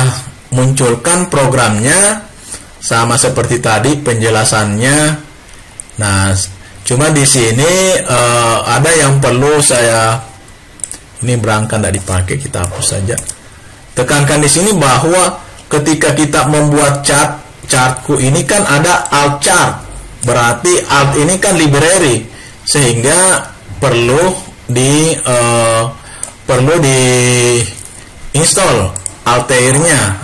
[SPEAKER 2] munculkan programnya, sama seperti tadi penjelasannya. Nah, cuma di sini ada yang perlu saya, ini berangkat tidak dipakai, kita hapus saja. Tekankan di sini bahwa ketika kita membuat chartku ini kan ada alt chart, berarti alt ini kan library, sehingga perlu di install Altairnya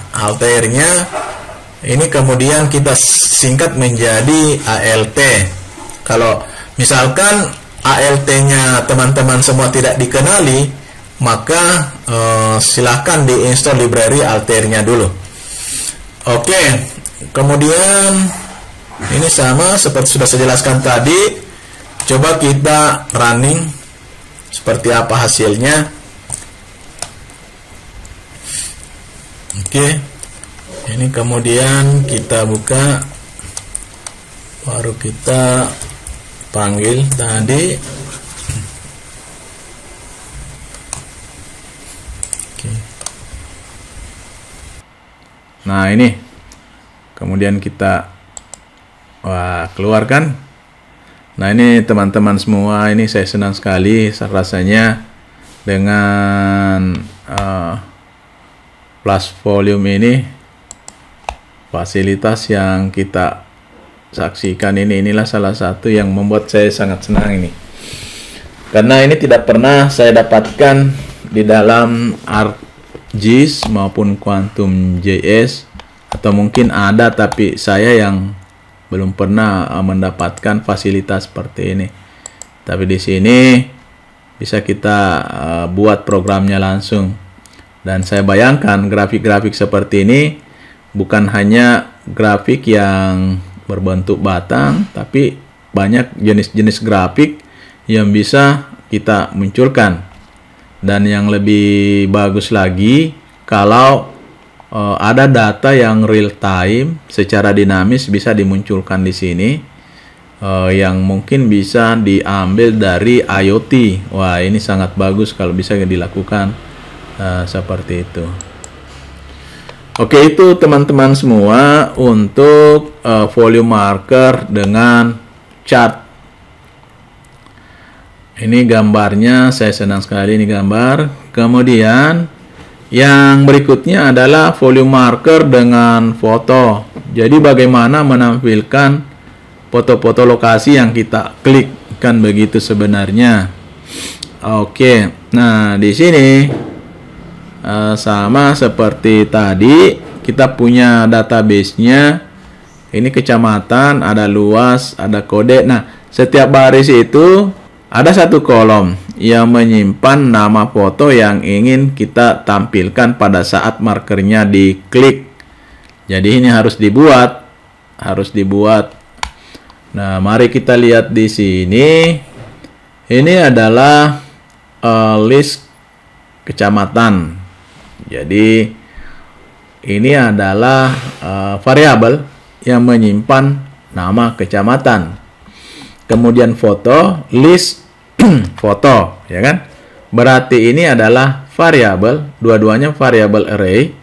[SPEAKER 2] ini, kemudian kita singkat menjadi ALT. Kalau misalkan ALT-nya teman-teman semua tidak dikenali, maka silahkan diinstal library Altairnya dulu. Oke, kemudian ini sama seperti sudah saya jelaskan tadi. Coba kita running seperti apa hasilnya. Oke, ini kemudian kita buka, baru kita panggil tadi. Oke.
[SPEAKER 1] Nah, ini kemudian kita keluarkan. Nah, ini teman-teman semua, ini saya senang sekali rasanya dengan plus volume ini. Fasilitas yang kita saksikan inilah salah satu yang membuat saya sangat senang ini, karena ini tidak pernah saya dapatkan di dalam ArcGIS maupun Quantum.js, atau mungkin ada tapi saya yang belum pernah mendapatkan fasilitas seperti ini. Tapi di sini bisa kita buat programnya langsung. Dan saya bayangkan grafik-grafik seperti ini bukan hanya grafik yang berbentuk batang, tapi banyak jenis-jenis grafik yang bisa kita munculkan. Dan yang lebih bagus lagi, kalau ada data yang real time secara dinamis bisa dimunculkan di sini, yang mungkin bisa diambil dari IoT. Wah, ini sangat bagus kalau bisa dilakukan seperti itu. Oke, itu teman-teman semua untuk volume marker dengan chart. Ini gambarnya, saya senang sekali ini gambar. Kemudian yang berikutnya adalah volume marker dengan foto. Jadi bagaimana menampilkan foto-foto lokasi yang kita klik, kan begitu sebenarnya. Oke, nah di sini sama seperti tadi, kita punya database-nya. Ini kecamatan, ada luas, ada kode. Nah, setiap baris itu ada satu kolom yang menyimpan nama foto yang ingin kita tampilkan pada saat markernya diklik. Jadi ini harus dibuat. Nah, mari kita lihat di sini. Ini adalah list kecamatan. Jadi ini adalah variabel yang menyimpan nama kecamatan. Kemudian foto, list foto, ya kan? Berarti ini adalah variabel, dua-duanya variabel array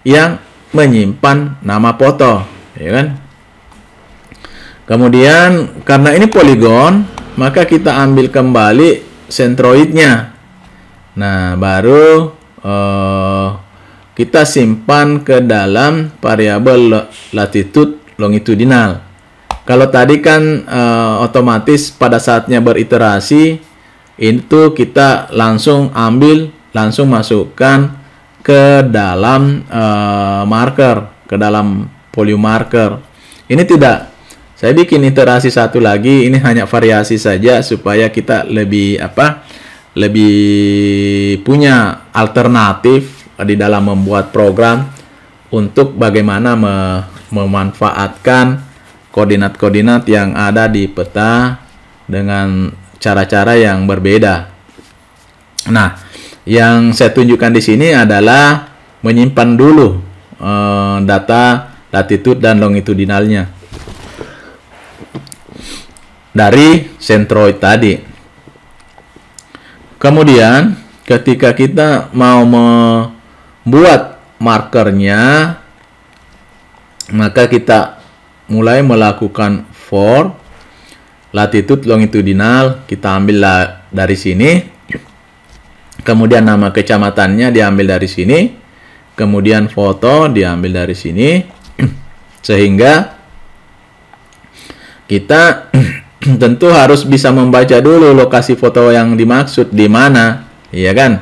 [SPEAKER 1] yang menyimpan nama foto, ya kan? Kemudian karena ini poligon, maka kita ambil kembali sentroidnya. Nah, baru kita simpan ke dalam variabel latitude longitudinal. Kalau tadi kan otomatis pada saatnya beriterasi itu kita langsung masukkan ke dalam marker, ke dalam volume marker. Ini tidak. Saya bikin iterasi satu lagi, ini hanya variasi saja supaya kita lebih punya alternatif di dalam membuat program untuk bagaimana memanfaatkan koordinat-koordinat yang ada di peta dengan cara-cara yang berbeda. Nah, yang saya tunjukkan di sini adalah menyimpan dulu data latitude dan longitudinalnya dari Centroid tadi. Kemudian ketika kita mau membuat markernya, maka kita mulai melakukan for latitude longitudinal, kita ambil dari sini. Kemudian nama kecamatannya diambil dari sini. Kemudian foto diambil dari sini. Sehingga kita tentu harus bisa membaca dulu lokasi foto yang dimaksud di mana, ya kan?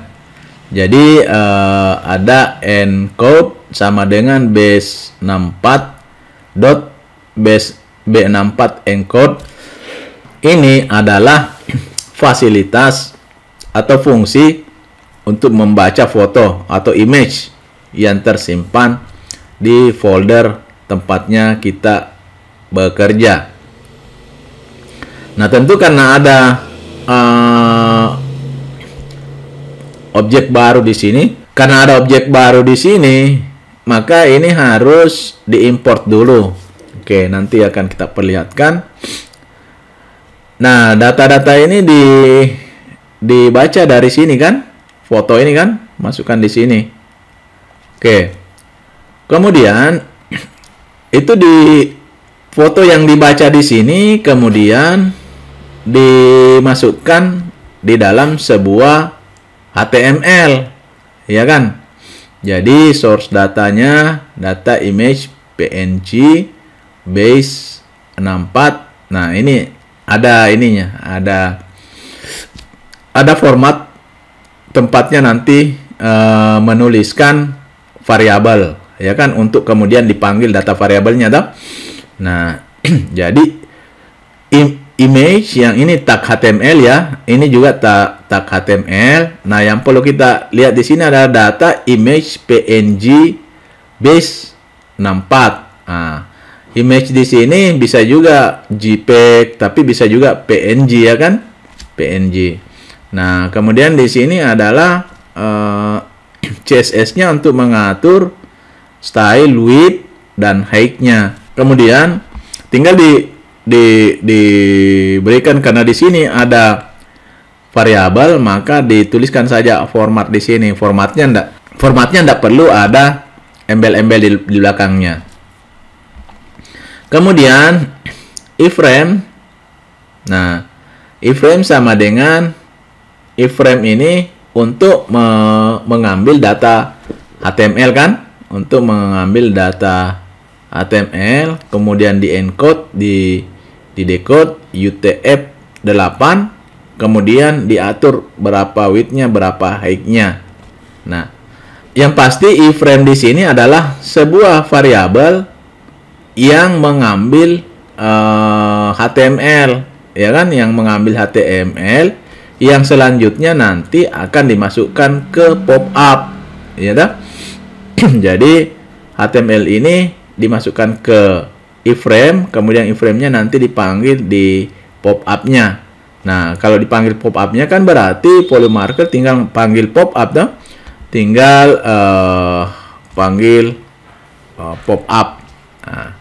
[SPEAKER 1] Jadi ada encode sama dengan base 64 base B64 encode. Ini adalah fasilitas atau fungsi untuk membaca foto atau image yang tersimpan di folder tempatnya kita bekerja. Nah, tentu karena ada objek baru di sini, maka ini harus diimport dulu. Oke, nanti akan kita perlihatkan. Nah, data-data ini dibaca dari sini kan, foto ini kan, masukkan di sini. Oke, kemudian itu di foto yang dibaca di sini kemudian dimasukkan di dalam sebuah HTML, ya kan? Jadi source datanya data image PNG base 64. Nah, ini ada ininya, ada format tempatnya nanti menuliskan variabel, ya kan, untuk kemudian dipanggil data variabelnya toh. Nah, jadi image yang ini tag HTML ya, ini juga tag HTML. Nah, yang perlu kita lihat di sini adalah data image PNG base 64. Nah, image di sini bisa juga JPEG, tapi bisa juga PNG, ya kan? PNG. Nah, kemudian di sini adalah CSS-nya untuk mengatur style, width, dan height-nya. Kemudian tinggal diberikan, karena di sini ada variabel, maka dituliskan saja format di sini. Formatnya enggak perlu ada embel-embel di belakangnya. Kemudian iframe. Nah, iframe sama dengan iframe ini untuk mengambil data HTML kan? Untuk mengambil data HTML, kemudian di encode, di decode UTF-8, kemudian diatur berapa width-nya, berapa height-nya. Nah, yang pasti iframe di sini adalah sebuah variabel yang mengambil HTML, ya kan, yang mengambil HTML yang selanjutnya nanti akan dimasukkan ke pop-up, ya dah. Jadi HTML ini dimasukkan ke iframe, kemudian iframe-nya nanti dipanggil di pop-up-nya. Nah, kalau dipanggil pop-up-nya kan berarti volume marker tinggal panggil pop-up dah. Tinggal panggil pop-up. Nah,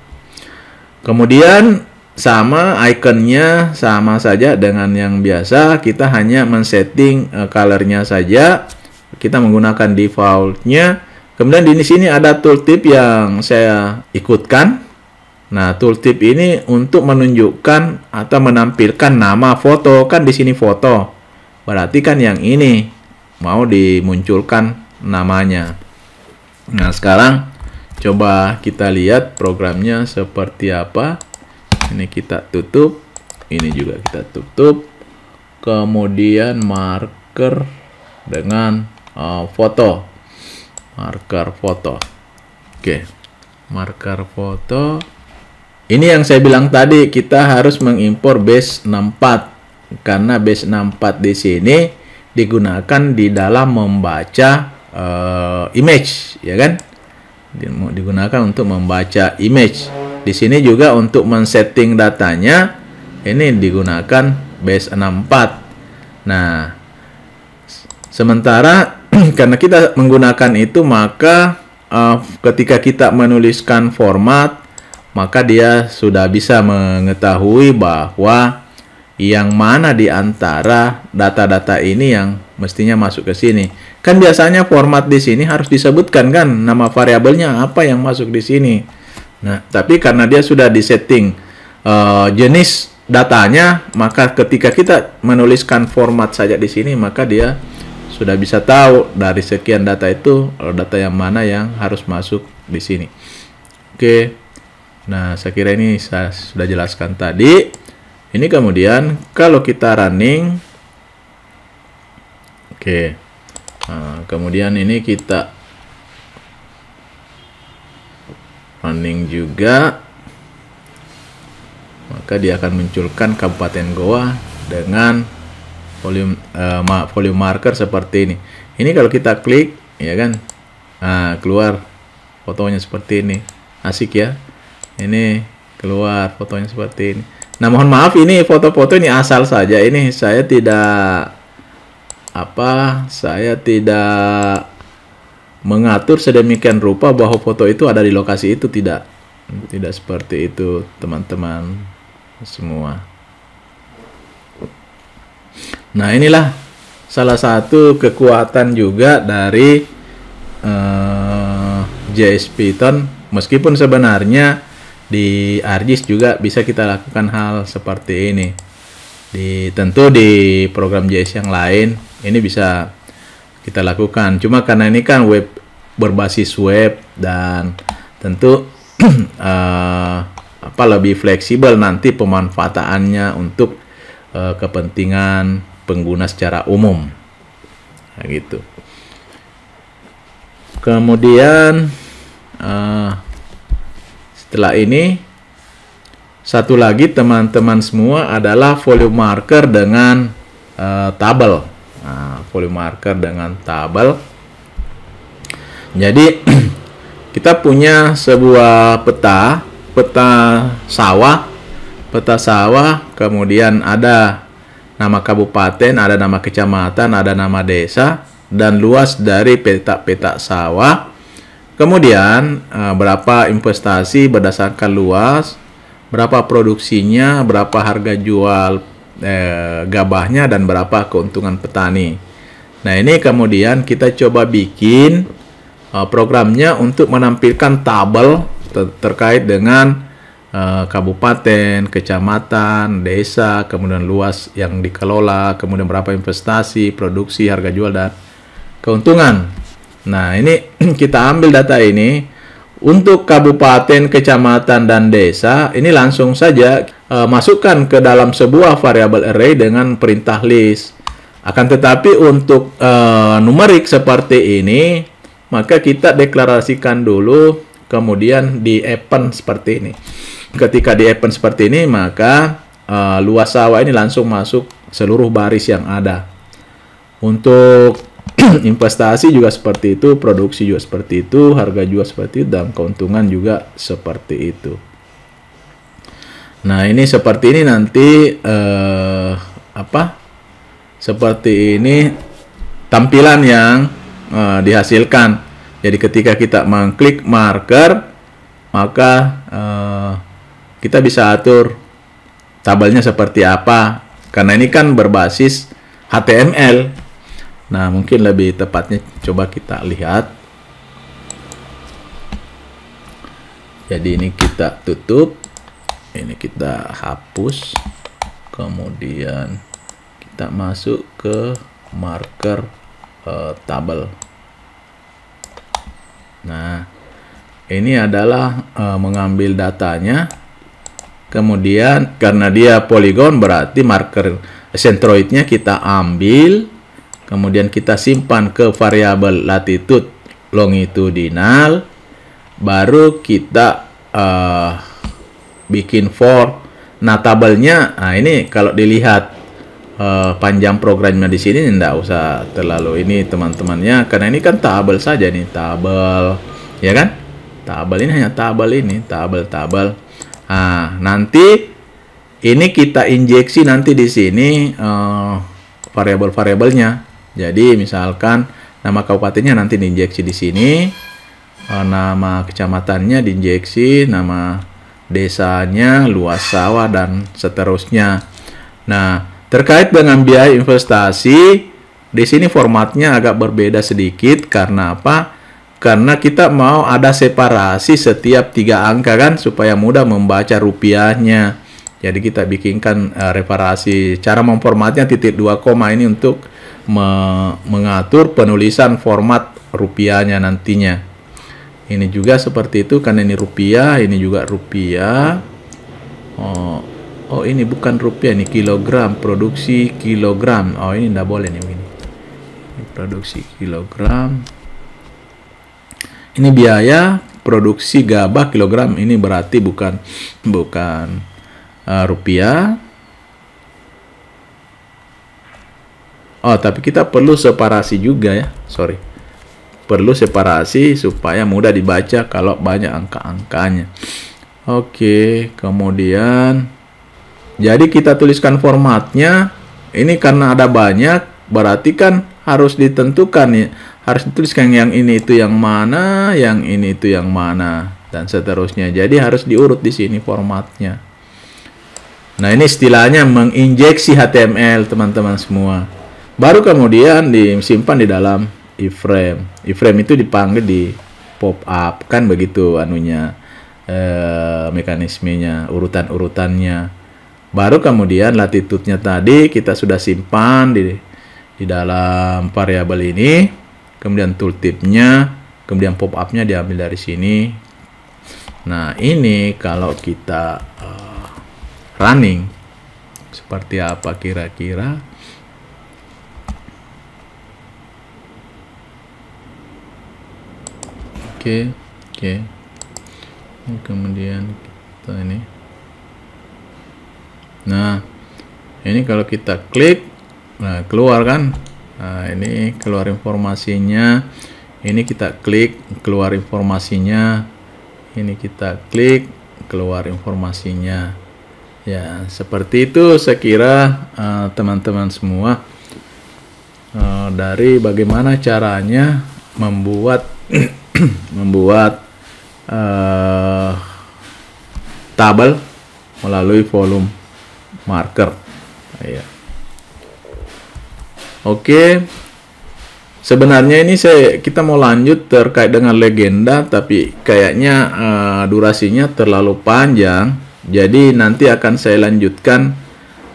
[SPEAKER 1] kemudian sama ikonnya sama saja dengan yang biasa, kita hanya men-setting color-nya saja. Kita menggunakan default-nya. Kemudian di sini ada tooltip yang saya ikutkan. Nah, tooltip ini untuk menunjukkan atau menampilkan nama foto, kan di sini foto. Berarti kan yang ini mau dimunculkan namanya. Nah, sekarang coba kita lihat programnya seperti apa. Ini kita tutup, ini juga kita tutup. Kemudian marker dengan foto. Marker foto. Oke, marker foto. Ini yang saya bilang tadi, kita harus mengimpor base 64 karena base 64 di sini digunakan di dalam membaca image, ya kan? Digunakan untuk membaca image. Di sini juga untuk men-setting datanya ini digunakan base 64. Nah, sementara karena kita menggunakan itu, maka ketika kita menuliskan format, maka dia sudah bisa mengetahui bahwa yang mana di antara data-data ini yang mestinya masuk ke sini. Kan biasanya format di sini harus disebutkan kan nama variabelnya apa yang masuk di sini. Nah, tapi karena dia sudah disetting jenis datanya, maka ketika kita menuliskan format saja di sini, maka dia sudah bisa tahu dari sekian data itu data yang mana yang harus masuk di sini. Oke. Nah, saya kira ini saya sudah jelaskan tadi. Ini kemudian kalau kita running, oke. Nah, kemudian ini kita running juga, maka dia akan munculkan Kabupaten Goa dengan volume marker seperti ini. Ini kalau kita klik, ya kan, nah, keluar fotonya seperti ini. Asik ya. Ini keluar fotonya seperti ini. Nah, mohon maaf, ini foto-foto ini asal saja. Ini saya tidak mengatur sedemikian rupa bahwa foto itu ada di lokasi itu. Tidak seperti itu, teman-teman semua. Nah, inilah salah satu kekuatan juga dari JS Python. Meskipun sebenarnya di ArcGIS juga bisa kita lakukan hal seperti ini. Tentu di program JS yang lain ini bisa kita lakukan. Cuma karena ini kan web, berbasis web, dan tentu lebih fleksibel nanti pemanfaatannya untuk kepentingan pengguna secara umum. Nah, gitu. Kemudian setelah ini, satu lagi teman-teman semua adalah volume marker dengan tabel. Nah, volume marker dengan tabel. Jadi kita punya sebuah peta sawah, kemudian ada nama kabupaten, ada nama kecamatan, ada nama desa, dan luas dari peta sawah. Kemudian berapa investasi berdasarkan luas, berapa produksinya, berapa harga jual gabahnya, dan berapa keuntungan petani. Nah, ini kemudian kita coba bikin programnya untuk menampilkan tabel terkait dengan kabupaten, kecamatan, desa, kemudian luas yang dikelola, kemudian berapa investasi, produksi, harga jual, dan keuntungan. Nah, ini kita ambil data ini untuk kabupaten, kecamatan, dan desa. Ini langsung saja masukkan ke dalam sebuah variabel array dengan perintah list. Akan tetapi untuk numerik seperti ini, maka kita deklarasikan dulu, kemudian di append seperti ini. Ketika di append seperti ini, maka luas sawah ini langsung masuk seluruh baris yang ada. Untuk investasi juga seperti itu, produksi juga seperti itu, harga jual seperti itu, dan keuntungan juga seperti itu. Nah, ini seperti ini nanti seperti ini tampilan yang dihasilkan. Jadi ketika kita mengklik marker, maka kita bisa atur tabelnya seperti apa. Karena ini kan berbasis HTML. Nah, mungkin lebih tepatnya coba kita lihat. Jadi ini kita tutup, ini kita hapus, kemudian kita masuk ke marker tabel. Nah, ini adalah mengambil datanya. Kemudian karena dia poligon berarti marker centroidnya kita ambil, kemudian kita simpan ke variabel latitude longitudinal, baru kita bikin for. Nah, tabelnya, nah ini kalau dilihat panjang programnya di sini tidak usah terlalu ini teman-temannya, karena ini kan tabel saja nih, tabel, ya kan? Tabel ini hanya tabel ini, tabel. Nah, nanti ini kita injeksi nanti di sini variabel-variabelnya. Jadi misalkan nama kabupatennya nanti diinjeksi di sini, nama kecamatannya diinjeksi, nama desanya, luas sawah dan seterusnya. Nah, terkait dengan biaya investasi, di sini formatnya agak berbeda sedikit. Karena apa? Karena kita mau ada separasi setiap 3 angka kan, supaya mudah membaca rupiahnya. Jadi kita bikinkan reparasi. Cara memformatnya titik 2 koma ini untuk mengatur penulisan format rupiahnya nantinya. Ini juga seperti itu, karena ini rupiah, ini juga rupiah. Oh ini bukan rupiah, ini kilogram, produksi kilogram. Oh ini tidak boleh nih begini. Ini produksi kilogram. Ini biaya produksi gabah kilogram, ini berarti bukan rupiah. Oh, tapi kita perlu separasi juga ya. Sorry. Perlu separasi supaya mudah dibaca kalau banyak angka-angkanya. Oke, kemudian jadi kita tuliskan formatnya. Ini karena ada banyak, berarti kan harus ditentukan ya. Harus dituliskan yang ini itu yang mana, yang ini itu yang mana, dan seterusnya. Jadi harus diurut di sini formatnya. Nah, ini istilahnya menginjeksi HTML, teman-teman semua. Baru kemudian disimpan di dalam iframe. Iframe itu dipanggil di pop up, kan begitu anunya, mekanismenya, urutan-urutannya. Baru kemudian latitude-nya tadi kita sudah simpan di dalam variabel ini. Kemudian tooltip-nya, kemudian pop-up-nya diambil dari sini. Nah, ini kalau kita running, seperti apa kira-kira? Oke. Kemudian kita ini. Nah, ini kalau kita klik, nah keluar kan? Nah, ini keluar informasinya. Ini kita klik, keluar informasinya. Ini kita klik, keluar informasinya. Ya, seperti itu saya kira teman-teman semua, dari bagaimana caranya membuat tabel melalui volume marker. Ya. Oke, sebenarnya ini kita mau lanjut terkait dengan legenda, tapi kayaknya durasinya terlalu panjang. Jadi nanti akan saya lanjutkan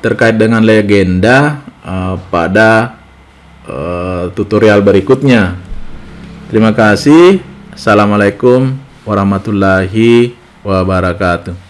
[SPEAKER 1] terkait dengan legenda pada tutorial berikutnya. Terima kasih. Assalamualaikum warahmatullahi wabarakatuh.